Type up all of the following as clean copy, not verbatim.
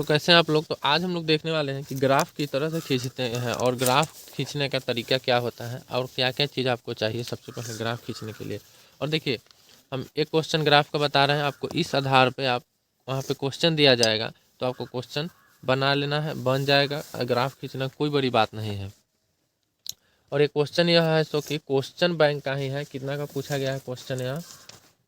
तो कैसे हैं आप लोग। तो आज हम लोग देखने वाले हैं कि ग्राफ किस तरह से खींचते हैं और ग्राफ खींचने का तरीका क्या होता है और क्या क्या चीज़ आपको चाहिए सबसे पहले ग्राफ खींचने के लिए। और देखिए, हम एक क्वेश्चन ग्राफ का बता रहे हैं आपको। इस आधार पे आप वहाँ पे क्वेश्चन दिया जाएगा तो आपको क्वेश्चन बना लेना है, बन जाएगा। ग्राफ खींचना कोई बड़ी बात नहीं है। और एक क्वेश्चन यह है सो कि क्वेश्चन बैंक का ही है। कितना का पूछा गया है क्वेश्चन? यहाँ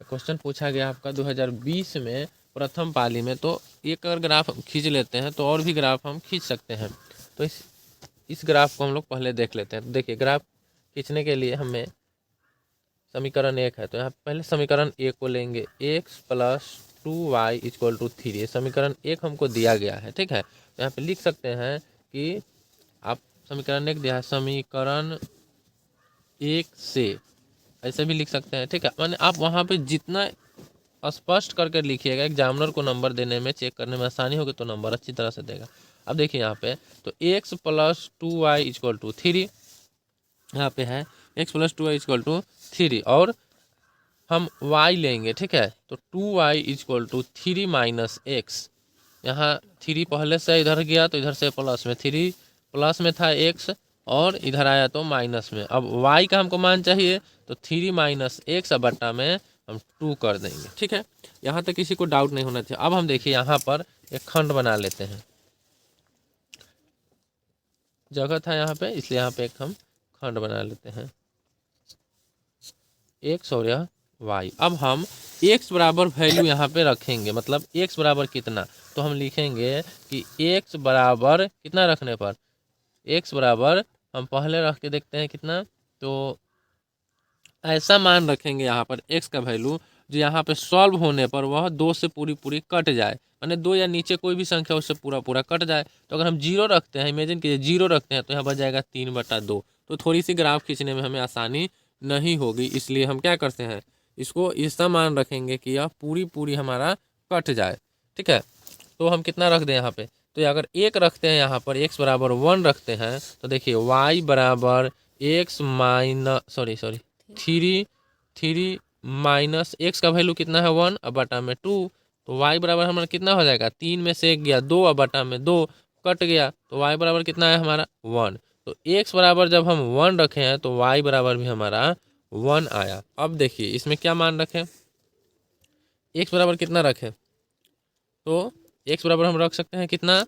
क्वेश्चन पूछा गया आपका 2020 में प्रथम पाली में। तो एक अगर ग्राफ खींच लेते हैं तो और भी ग्राफ हम खींच सकते हैं। तो इस ग्राफ को हम लोग पहले देख लेते हैं। तो देखिए, ग्राफ खींचने के लिए हमें समीकरण एक है, तो यहाँ पहले समीकरण एक को लेंगे। X plus 2y equal to 3, समीकरण एक हमको दिया गया है, ठीक है। तो यहाँ पे लिख सकते हैं कि आप समीकरण एक दिया है, समीकरण एक से ऐसे भी लिख सकते हैं, ठीक है। माने आप वहाँ पे जितना स्पष्ट करके लिखिएगा, एग्जामिनर को नंबर देने में, चेक करने में आसानी होगी तो नंबर अच्छी तरह से देगा। अब देखिए यहाँ पे तो x plus 2y equal to 3, यहाँ पे है x plus 2y equal to 3 और हम y लेंगे, ठीक है। तो 2y equal to 3 minus x, यहाँ 3 पहले से इधर गया तो इधर से प्लस में, 3 प्लस में था x और इधर आया तो माइनस में। अब y का हमको मान चाहिए तो 3 माइनस एक्स बट्टा में हम 2 कर देंगे, ठीक है। यहाँ तक किसी को डाउट नहीं होना चाहिए। अब हम देखिए यहाँ पर एक खंड बना लेते हैं। जगह था यहाँ पे, इसलिए यहाँ पे एक हम खंड बना लेते हैं, एक्स और यह वाई। अब हम एक्स बराबर वैल्यू यहाँ पे रखेंगे, मतलब एक्स बराबर कितना, तो हम लिखेंगे कि एक्स बराबर कितना रखने पर, एक्स बराबर हम पहले रख के देखते हैं कितना। तो ऐसा मान रखेंगे यहाँ पर एक्स का वैल्यू जो यहाँ पे सॉल्व होने पर वह 2 से पूरी पूरी कट जाए, माने 2 या नीचे कोई भी संख्या उससे पूरा पूरा कट जाए। तो अगर हम 0 रखते हैं, इमेजिन कीजिए 0 रखते हैं, तो यहाँ बच जाएगा 3/2। तो थोड़ी सी ग्राफ खींचने में हमें आसानी नहीं होगी, इसलिए हम क्या करते हैं, इसको ऐसा मान रखेंगे कि यह पूरी पूरी हमारा कट जाए, ठीक है। तो हम कितना रख दें यहाँ पे, तो अगर 1 रखते हैं यहाँ पर, x बराबर 1 रखते हैं, तो देखिए y बराबर x minus sorry 3 minus x का वैल्यू कितना है 1 अब बटा में 2। तो y बराबर हमारा कितना हो जाएगा, 3 में से 1 गया 2 अब बटा में 2 कट गया, तो y बराबर कितना है हमारा 1। तो x बराबर जब हम 1 रखे हैं तो y बराबर भी हमारा 1 आया। अब देखिए इसमें क्या मान रखें, x बराबर कितना रखें, तो x बराबर हम रख सकते हैं कितना,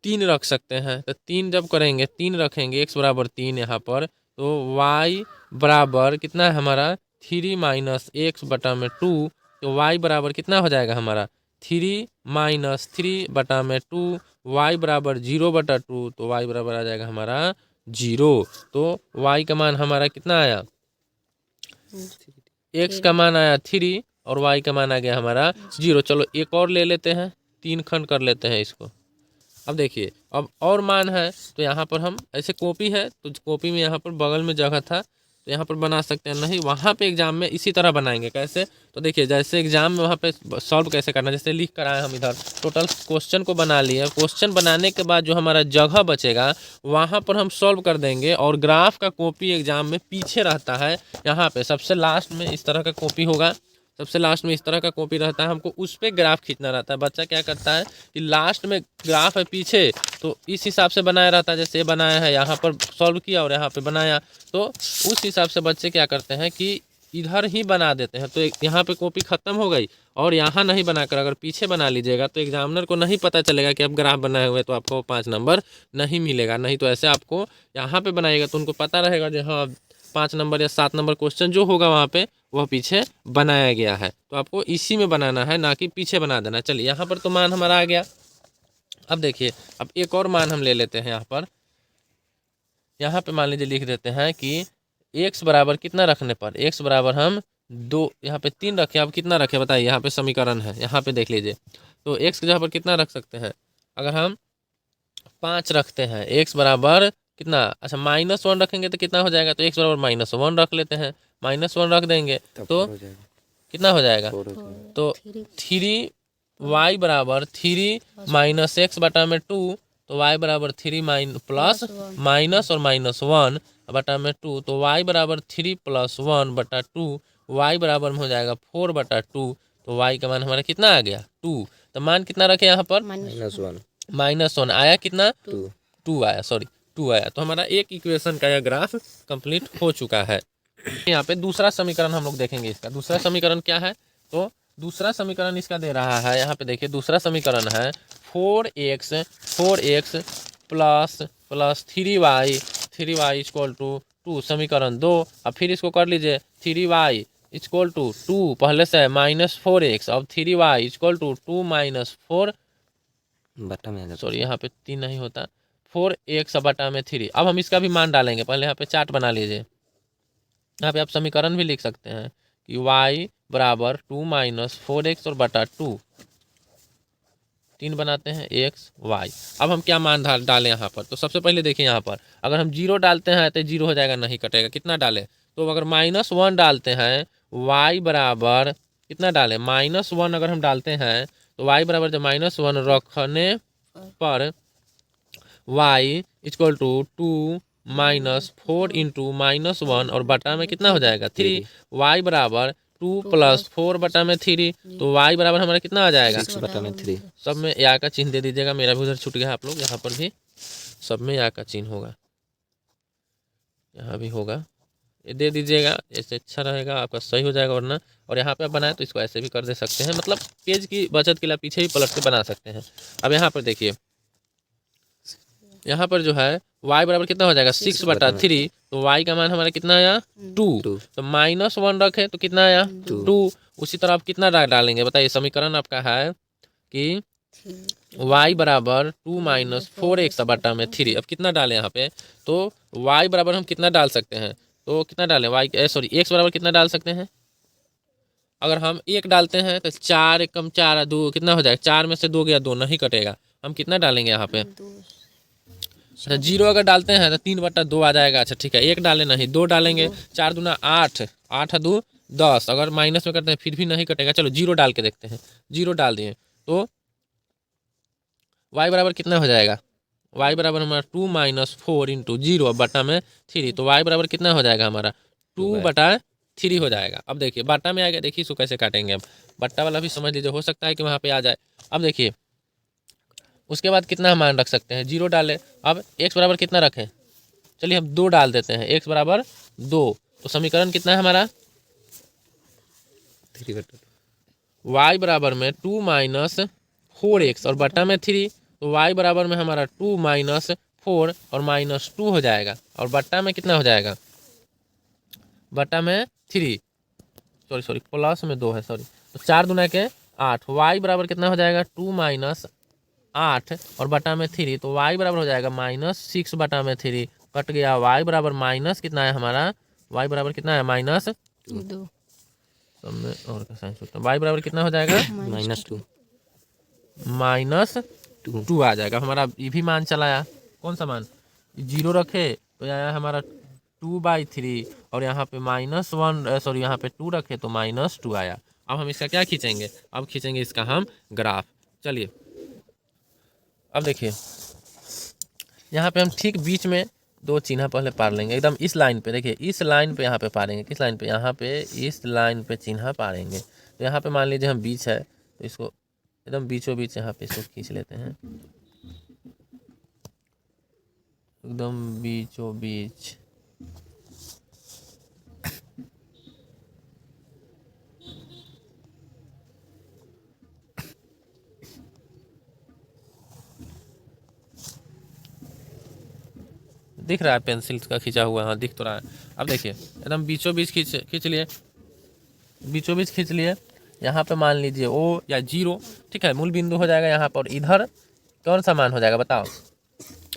3 रख सकते हैं। तो 3 जब करेंगे, 3 रखेंगे, x बराबर 3 यहाँ पर, तो y बराबर कितना है हमारा 3 माइनस एक्स बटा में 2। तो y बराबर कितना हो जाएगा हमारा 3 माइनस 3 बटा में 2, y बराबर 0/2, तो y बराबर आ जाएगा हमारा 0। तो y का मान हमारा कितना आया, x का मान आया 3 और y का मान आ गया हमारा 0। चलो एक और ले लेते हैं, 3 खंड कर लेते हैं इसको। अब देखिए अब और मान है, तो यहाँ पर हम ऐसे कॉपी है तो कॉपी में यहाँ पर बगल में जगह था तो यहाँ पर बना सकते हैं, नहीं वहाँ पे एग्जाम में इसी तरह बनाएंगे। कैसे, तो देखिए जैसे एग्जाम में वहाँ पे सॉल्व कैसे करना, जैसे लिख कर आए हम इधर टोटल क्वेश्चन को बना लिए। क्वेश्चन बनाने के बाद जो हमारा जगह बचेगा वहाँ पर हम सॉल्व कर देंगे। और ग्राफ का कॉपी एग्जाम में पीछे रहता है, यहाँ पे सबसे लास्ट में इस तरह का कॉपी होगा, सबसे लास्ट में इस तरह का कॉपी रहता है, हमको उस पर ग्राफ खींचना रहता है। बच्चा क्या करता है कि लास्ट में ग्राफ है पीछे, तो इस हिसाब से बनाया रहता है, जैसे बनाया है यहाँ पर सॉल्व किया और यहाँ पे बनाया, तो उस हिसाब से बच्चे क्या करते हैं कि इधर ही बना देते हैं। तो यहाँ पे कॉपी खत्म हो गई और यहाँ नहीं बनाकर अगर पीछे बना लीजिएगा तो एग्जामिनर को नहीं पता चलेगा कि आप ग्राफ बनाए हुए, तो आपको 5 नंबर नहीं मिलेगा। नहीं तो ऐसे आपको यहाँ पे बनाइएगा तो उनको पता रहेगा जो हाँ 5 नंबर या 7 नंबर क्वेश्चन जो होगा वहाँ पे वह पीछे बनाया गया है। तो आपको इसी में बनाना है, ना कि पीछे बना देना। चलिए यहाँ पर तो मान हमारा आ गया। अब देखिए अब एक और मान हम ले लेते हैं यहाँ पर, यहाँ पे मान लीजिए लिख देते हैं कि x बराबर कितना रखने पर, x बराबर हम 2, यहाँ पे 3 रखे, अब कितना रखे बताइए, यहाँ पे समीकरण है, यहाँ पे देख लीजिए। तो x के जगह पर कितना रख सकते हैं, अगर हम 5 रखते हैं, x बराबर कितना, अच्छा -1 रखेंगे तो कितना हो जाएगा, तो x बराबर -1 रख लेते हैं, -1 रख देंगे तो कितना हो जाएगा, तो 3y बराबर 3 माइनस एक्स बटा में 2, तो y बराबर 3 प्लस माइनस और -1 बटा में 2, तो y बराबर 3 + 1/2, y बराबर में हो जाएगा 4/2। तो y का मान हमारा कितना आ गया 2। तो मान कितना रखे यहाँ पर -1 -1 आया, कितना 2 2 आया, सॉरी 2 आया। तो हमारा एक इक्वेशन का यह ग्राफ कंप्लीट हो चुका है। यहाँ पे दूसरा समीकरण हम लोग देखेंगे। इसका दूसरा समीकरण क्या है, तो दूसरा समीकरण इसका दे रहा है, यहाँ पे देखिए दूसरा समीकरण है 4x plus 3y equal to 2, समीकरण 2। अब फिर इसको कर लीजिए 3y इक्वल टू 2 पहले से -4x, अब 3y इक्वल टू 2 - 4 बटा में आ जाता सॉरी यहाँ पे 3 नहीं होता, 4x बटा में 3। अब हम इसका भी मान डालेंगे, पहले यहाँ पे चार्ट बना लीजिए। यहाँ पे आप समीकरण भी लिख सकते हैं कि y बराबर 2 - 4x और बटा 2, 3 बनाते हैं x y। अब हम क्या मान डालें यहाँ पर, तो सबसे पहले देखिए यहाँ पर अगर हम 0 डालते हैं तो 0 हो जाएगा, नहीं कटेगा। कितना डालें, तो अगर -1 डालते हैं y बराबर कितना डालें, -1 अगर हम डालते हैं तो y बराबर जब -1 रखने पर y इक्वल टू 2 - 4 इंटू -1 और बटा में कितना हो जाएगा 3। y बराबर 2 + 4 बटा में 3, तो y बराबर हमारा कितना आ जाएगा 6 बटा में 3। सब में या का चिन्ह दे दीजिएगा, मेरा भी उधर छूट गया। आप लोग यहाँ पर भी सब में या का चिन्ह होगा, यहाँ भी होगा, ये दे दीजिएगा, ऐसे अच्छा रहेगा, आपका सही हो जाएगा। वरना और यहाँ पे आप बनाए तो इसको ऐसे भी कर दे सकते हैं, मतलब पेज की बचत के लिए पीछे भी पलट के बना सकते हैं। अब यहाँ पर देखिए, यहाँ पर जो है y बराबर कितना हो जाएगा 6 बटा 3, तो y का मान हमारा कितना आया 2। तो -1 रखे तो कितना आया 2। उसी तरह आप कितना डालेंगे बताइए, समीकरण आपका है कि y बराबर 2 - 4x बटा में 3। अब कितना डालें यहाँ पे, तो y बराबर हम कितना डाल सकते हैं, तो कितना डालें x बराबर कितना डाल सकते हैं। अगर हम 1 डालते हैं तो 4 × 4 2 कितना हो जाएगा, 4 में से 2 गया, 2 नहीं कटेगा। हम कितना डालेंगे यहाँ पे, अच्छा 0 अगर डालते हैं तो 3/2 आ जाएगा। अच्छा ठीक है, 1 डालें नहीं, 2 डालेंगे, 4 दूना 8, 8 2 10, अगर माइनस में करते हैं फिर भी नहीं कटेगा। चलो 0 डाल के देखते हैं, 0 डाल दिए तो y बराबर कितना हो जाएगा, y बराबर हमारा 2 - 4 इंटू 0 बटा में 3, तो y बराबर कितना हो जाएगा हमारा 2/3 हो जाएगा। अब देखिए बटा में आ गया, देखिए इसको कैसे काटेंगे। अब बट्टा वाला भी समझ लीजिए, हो सकता है कि वहाँ पे आ जाए। अब देखिए उसके बाद कितना हम मान रख सकते हैं, 0 डालें। अब x बराबर कितना रखें, चलिए हम 2 डाल देते हैं, x बराबर 2, तो समीकरण कितना है हमारा 3/2 y बराबर में 2 - 4x और बटा में 3, तो y बराबर में हमारा 2 - 4 और -2 हो जाएगा, और बट्टा में कितना हो जाएगा, बट्टा में 3, सॉरी प्लस में 2 है, सॉरी, तो 4 दूना के 8, y बराबर कितना हो जाएगा 2 - 8 और बटा में 3, तो y बराबर हो जाएगा -6 बटा में 3, कट गया। y बराबर माइनस कितना है हमारा, y बराबर कितना है -2, सब में और का साइन छूटता है, y बराबर कितना हो जाएगा -2 आ जाएगा हमारा। ये भी मान चलाया, कौन सा मान, 0 रखे तो आया हमारा 2/3, और यहाँ पे -1 सॉरी यहाँ पे 2 रखे तो -2 आया। अब हम इसका क्या खींचेंगे, अब खींचेंगे इसका हम ग्राफ। चलिए अब देखिए यहाँ पे हम ठीक बीच में 2 चिन्ह पहले पार लेंगे, एकदम इस लाइन पे, देखिए इस लाइन पे यहाँ पे पारेंगे, किस लाइन पे, यहाँ पे इस लाइन पे चिन्ह पारेंगे। तो यहाँ पे मान लीजिए हम बीच है, तो इसको एकदम बीचों बीच यहाँ पे इसको खींच लेते हैं, एकदम बीचों बीच। दिख रहा है पेंसिल का खींचा हुआ, हाँ दिख तो रहा है। अब देखिए एकदम बीचों बीच खींच लिए, बीचों बीच खींच लिए। यहाँ पे मान लीजिए O या 0, ठीक है, मूल बिंदु हो जाएगा यहाँ पर। इधर कौन सा मान हो जाएगा बताओ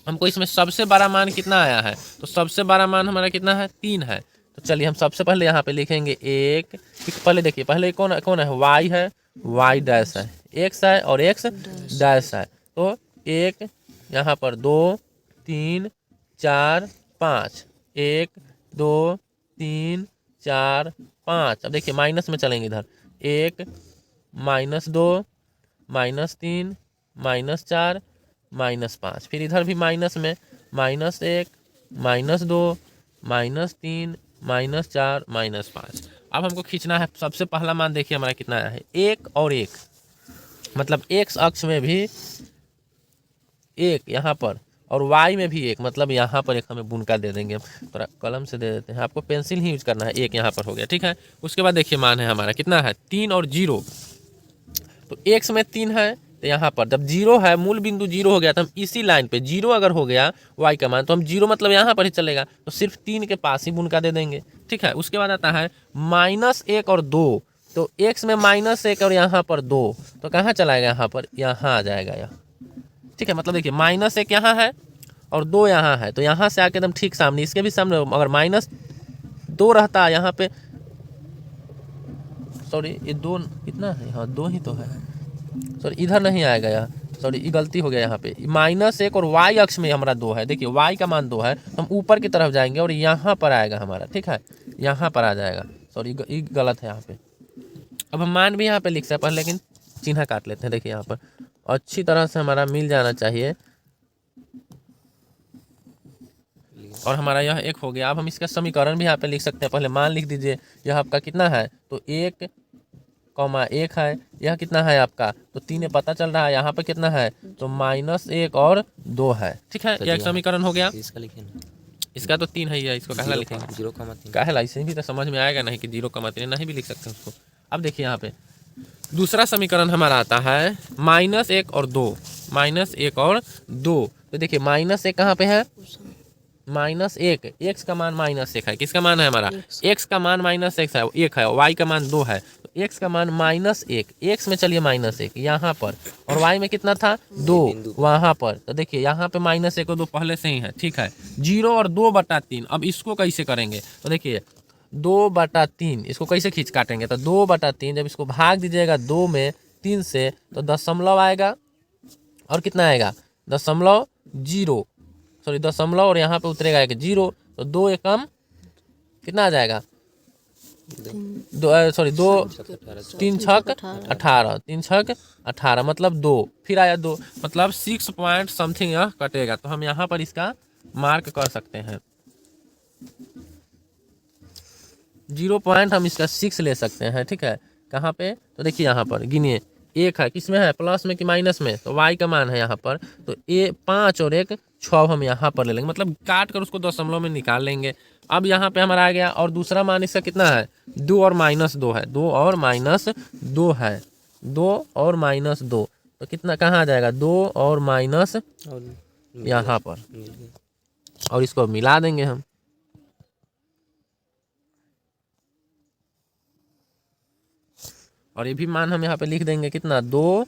हमको, इसमें सबसे बड़ा मान कितना आया है, तो सबसे बड़ा मान हमारा कितना है 3 है। तो चलिए हम सबसे पहले यहाँ पे लिखेंगे 1, पहले देखिए पहले कौन है y है, y डैश है, x है और x डैश है। तो 1 यहाँ पर 2 3 4 5, 1 2 3 4 5। अब देखिए माइनस में चलेंगे, इधर 1 -2 -3 -4 -5, फिर इधर भी माइनस में -1 -2 -3 -4 -5। अब हमको खींचना है सबसे पहला मान, देखिए हमारा कितना है 1 और 1, मतलब x अक्ष में भी 1 यहाँ पर और y में भी 1, मतलब यहाँ पर एक हमें बुनका दे देंगे। हम थोड़ा कलम से दे देते हैं, आपको पेंसिल ही यूज करना है। 1 यहाँ पर हो गया, ठीक है। उसके बाद देखिए मान है हमारा कितना है 3 और 0, तो x में 3 है तो यहाँ पर जब 0 है, मूल बिंदु 0 हो गया तो हम इसी लाइन पे 0 अगर हो गया y का मान तो हम 0 मतलब यहाँ पर ही चलेगा, तो सिर्फ 3 के पास ही बुनका दे देंगे, ठीक है। उसके बाद आता है -1 और 2, तो x में -1 और यहाँ पर 2, तो कहाँ चलाएगा, यहाँ पर, यहाँ आ जाएगा यहाँ, ठीक है। मतलब देखिए -1 यहाँ है और 2 यहाँ है, तो यहाँ से आके एकदम ठीक सामने, इसके भी सामने अगर -2 रहता है यहाँ पे, सॉरी ये 2 कितना है, हाँ 2 ही तो है, सॉरी इधर नहीं आएगा यहाँ, सॉरी ये गलती हो गया, यहाँ पे -1 और y अक्ष में हमारा 2 है, देखिए y का मान 2 है, तो हम ऊपर की तरफ जाएंगे और यहाँ पर आएगा हमारा, ठीक है, यहाँ पर आ जाएगा, सॉरी ये गलत है यहाँ पे। अब हम मान भी यहाँ पे लिख सकते हैं, लेकिन चिन्ह काट लेते हैं, देखिए यहाँ पर अच्छी तरह से हमारा मिल जाना चाहिए, और हमारा यह 1 हो गया। अब हम इसका समीकरण भी यहाँ पे लिख सकते हैं, पहले मान लिख दीजिए, यह आपका कितना है, तो 1, 1 है, यह कितना है आपका, तो 3 पता चल रहा है, यहाँ पे कितना है, तो -1 और 2 है, ठीक है। यह एक समीकरण हो गया। इसका लिखिए ना, इसका तो 3 है ही है, इसको कहला लिखेंगे 0,3 कहला, इसे भी तो समझ में आएगा नहीं कि 0,3 नहीं भी लिख सकते हैं उसको। अब देखिए यहाँ पे दूसरा समीकरण हमारा आता है -1 और 2, -1 और 2, तो देखिए -1 कहाँ पे है, -1, x का मान -1 है, किसका मान है हमारा, x का मान -1 है, 1 है, y का मान 2 है, तो x का मान -1, x में चलिए -1 यहाँ पर, और y में कितना था 2 वहाँ पर, तो देखिए यहाँ पे -1 और 2 पहले से ही है, ठीक है। 0 और 2/3, अब इसको कैसे करेंगे, तो देखिए 2/3 इसको कैसे खींच काटेंगे, तो 2/3 जब इसको भाग दीजिएगा 2 में 3 से, तो दशमलव आएगा और कितना आएगा 0.0, सॉरी दशमलव और यहाँ पे उतरेगा एक 0, तो 2 एकम कितना आ जाएगा, 2 सॉरी 2 3 छक 18, 3 छक 18 मतलब 2, फिर आया 2 मतलब 6 पॉइंट समथिंग यह कटेगा, तो हम यहाँ पर इसका मार्क कर सकते हैं, 0 पॉइंट हम इसका 6 ले सकते हैं, ठीक है। कहाँ पे, तो देखिए यहाँ पर गिनिए, 1 है, किस में है, प्लस में कि माइनस में, तो y का मान है यहाँ पर, तो 5 और 1 6 हम यहाँ पर ले लेंगे, मतलब काट कर उसको दशमलव में निकाल लेंगे। अब यहाँ पे हमारा आ गया, और दूसरा मान इसका कितना है 2 और -2 है, 2 और -2 है, 2 और -2, तो कितना कहाँ आ जाएगा 2 और माइनस यहाँ पर, और इसको मिला देंगे हम, और ये भी मान हम यहाँ पे लिख देंगे कितना 2,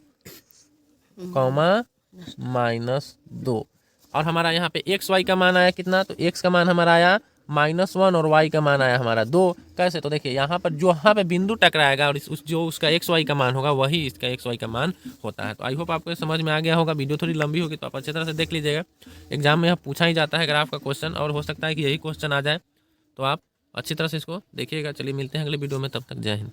-2, और हमारा यहाँ पे x y का मान आया कितना, तो x का मान हमारा आया -1 और y का मान आया हमारा 2, कैसे, तो देखिए यहाँ पर जो यहाँ पे बिंदु टकराएगा और जो उसका x y का मान होगा वही इसका x y का मान होता है। तो आई होप आपको समझ में आ गया होगा, वीडियो थोड़ी लंबी होगी तो आप अच्छी तरह से देख लीजिएगा, एग्जाम में यह पूछा ही जाता है ग्राफ का क्वेश्चन, और हो सकता है कि यही क्वेश्चन आ जाए, तो आप अच्छी तरह से इसको देखिएगा। चलिए मिलते हैं अगले वीडियो में, तब तक जय हिंद।